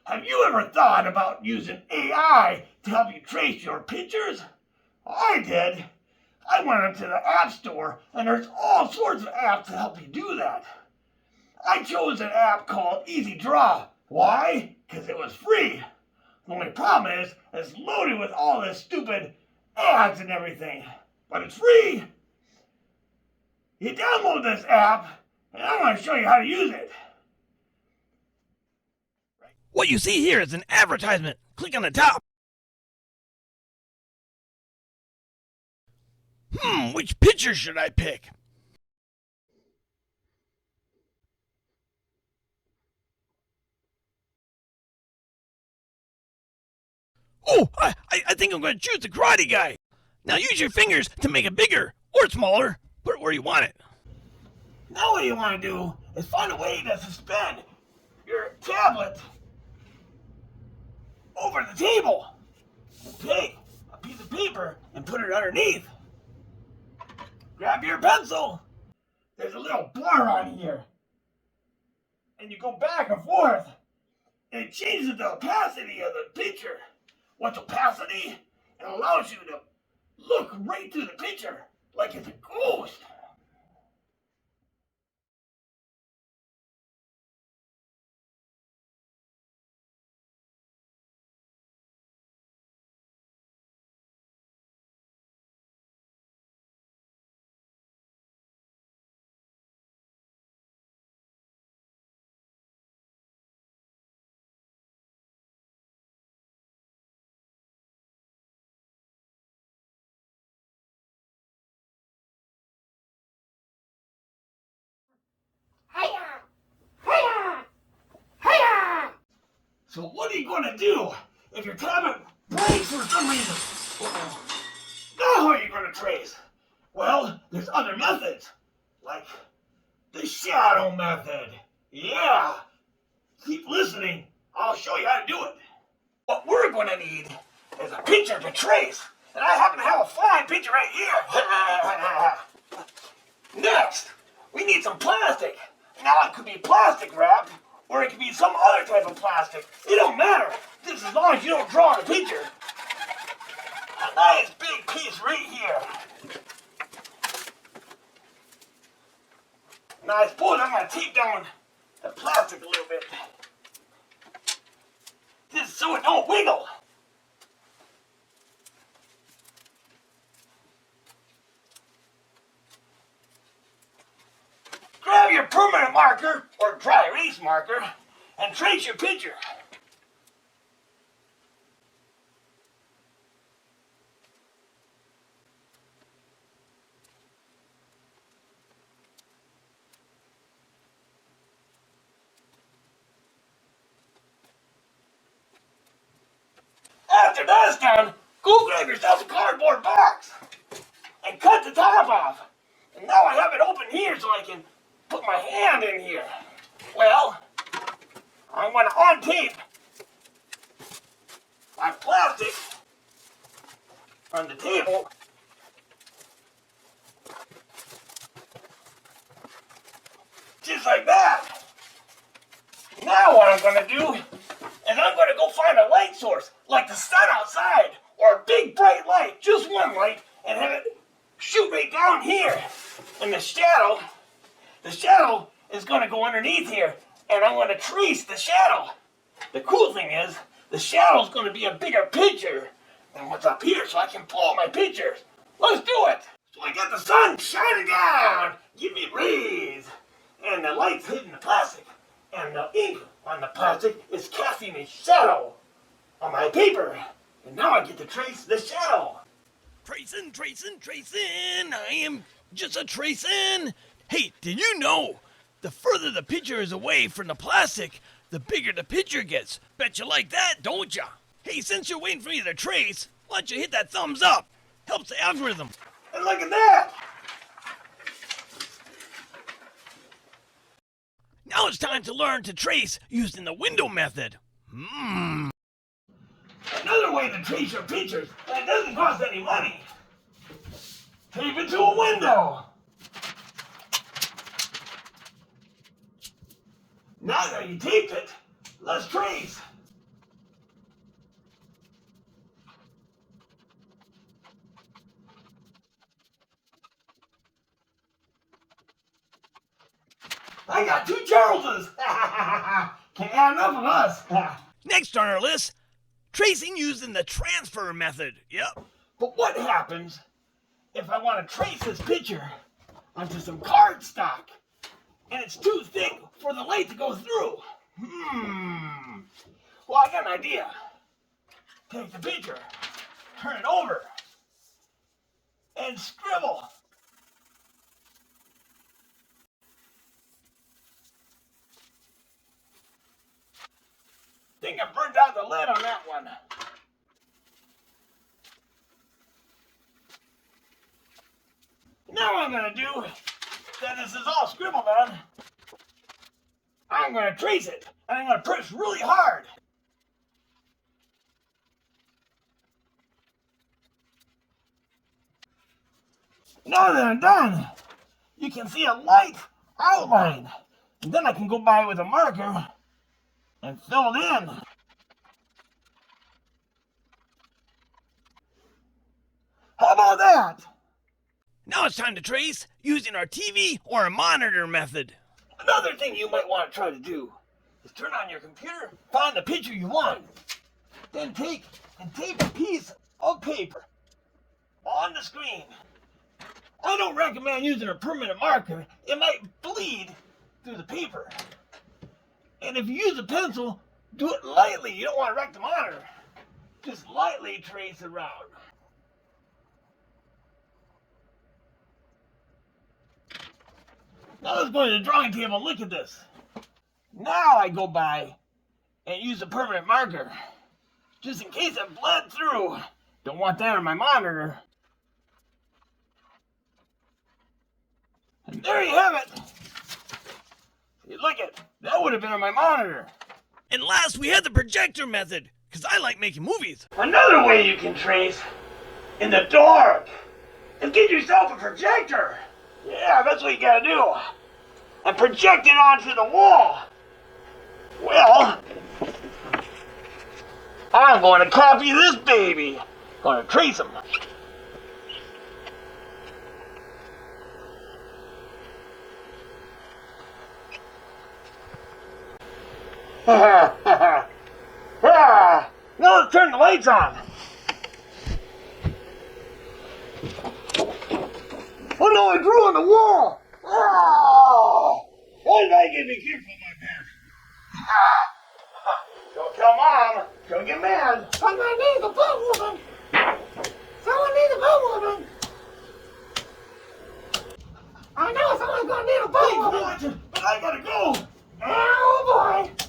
Have you ever thought about using AI to help you trace your pictures? I did. I went into the App Store and there's all sorts of apps to help you do that. I chose an app called Easy Draw. Why? Because it was free. The only problem is it's loaded with all this stupid ads and everything. But it's free. You download this app and I'm going to show you how to use it. What you see here is an advertisement. Click on the top. Which picture should I pick? Oh, I think I'm going to choose the karate guy. Now use your fingers to make it bigger or smaller. Put it where you want it. Now what you want to do is find a way to suspend your tablet over the table. Take a piece of paper and put it underneath. Grab your pencil. There's a little bar on here. And you go back and forth. And it changes the opacity of the picture. What's opacity? It allows you to look right through the picture like it's a ghost. So what are you going to do if your tablet breaks for some reason? Now how are you going to trace? Well, there's other methods, like the shadow method. Yeah, keep listening. I'll show you how to do it. What we're going to need is a picture to trace. And I happen to have a fine picture right here. Next, we need some plastic. Now it could be plastic wrap, or it could be some other type of plastic. It don't matter. Just as long as you don't draw the picture. A nice big piece right here. Now I suppose I'm going to tape down the plastic a little bit. Just so it don't wiggle. Grab your permanent marker or dry erase marker and trace your picture. After that's done, go grab yourself a cardboard box and cut the top off. And now I have it open here so I can put my hand in here. Well, I'm going to untape my plastic from the table. Just like that. Now what I'm going to do is I'm going to go find a light source, like the sun outside, or a big bright light, just one light, and have it shoot right down here. And the shadow is going to go underneath here, and I'm going to trace the shadow. The cool thing is, the shadow is going to be a bigger picture than what's up here, so I can pull out my pictures. Let's do it. So I got the sun shining down, give me rays, and the light's hitting the plastic, and the ink on the plastic is casting a shadow on my paper, and now I get to trace the shadow. Tracing. I am just a tracing. Hey, did you know? The further the picture is away from the plastic, the bigger the picture gets. Bet you like that, don't ya? Hey, since you're waiting for me to trace, why don't you hit that thumbs up? Helps the algorithm. And look at that! Now it's time to learn to trace using the window method. Another way to trace your pictures, and it doesn't cost any money. Tape it to a window. Now that you taped it, let's trace. I got two Charleses. Can't have enough of us. Next on our list, tracing using the transfer method. Yep. But what happens if I want to trace this picture onto some cardstock and it's too thick for the light to go through? Well, I got an idea. Take the picture, turn it over, and scribble. Think I burned out the lid on that one. Now what I'm going to do, that this is all scribbled on, I'm going to trace it, and I'm going to press really hard. Now that I'm done, you can see a light outline, and then I can go by with a marker and fill it in. How about that? Now it's time to trace using our TV or a monitor method. Another thing you might want to try to do is turn on your computer, find the picture you want, then take and tape a piece of paper on the screen. I don't recommend using a permanent marker. It might bleed through the paper. And if you use a pencil, do it lightly. You don't want to wreck the monitor. Just lightly trace around. Now let's go to the drawing table and look at this. Now I go by and use a permanent marker. Just in case it bled through. Don't want that on my monitor. And there you have it. You look at that would have been on my monitor. And last we had the projector method, because I like making movies. Another way you can trace in the dark is get yourself a projector. Yeah, that's what you gotta do. And project it onto the wall. Well, I'm going to copy this baby. Going to trace them. Now let's turn the lights on. Oh no, I drew on the wall. Why did I get me careful with my pen? Don't tell Mom. She'll get mad. I'm gonna need the butt woman. Someone need a butt woman. I know someone's gonna need a butt woman. But I gotta go. Oh boy.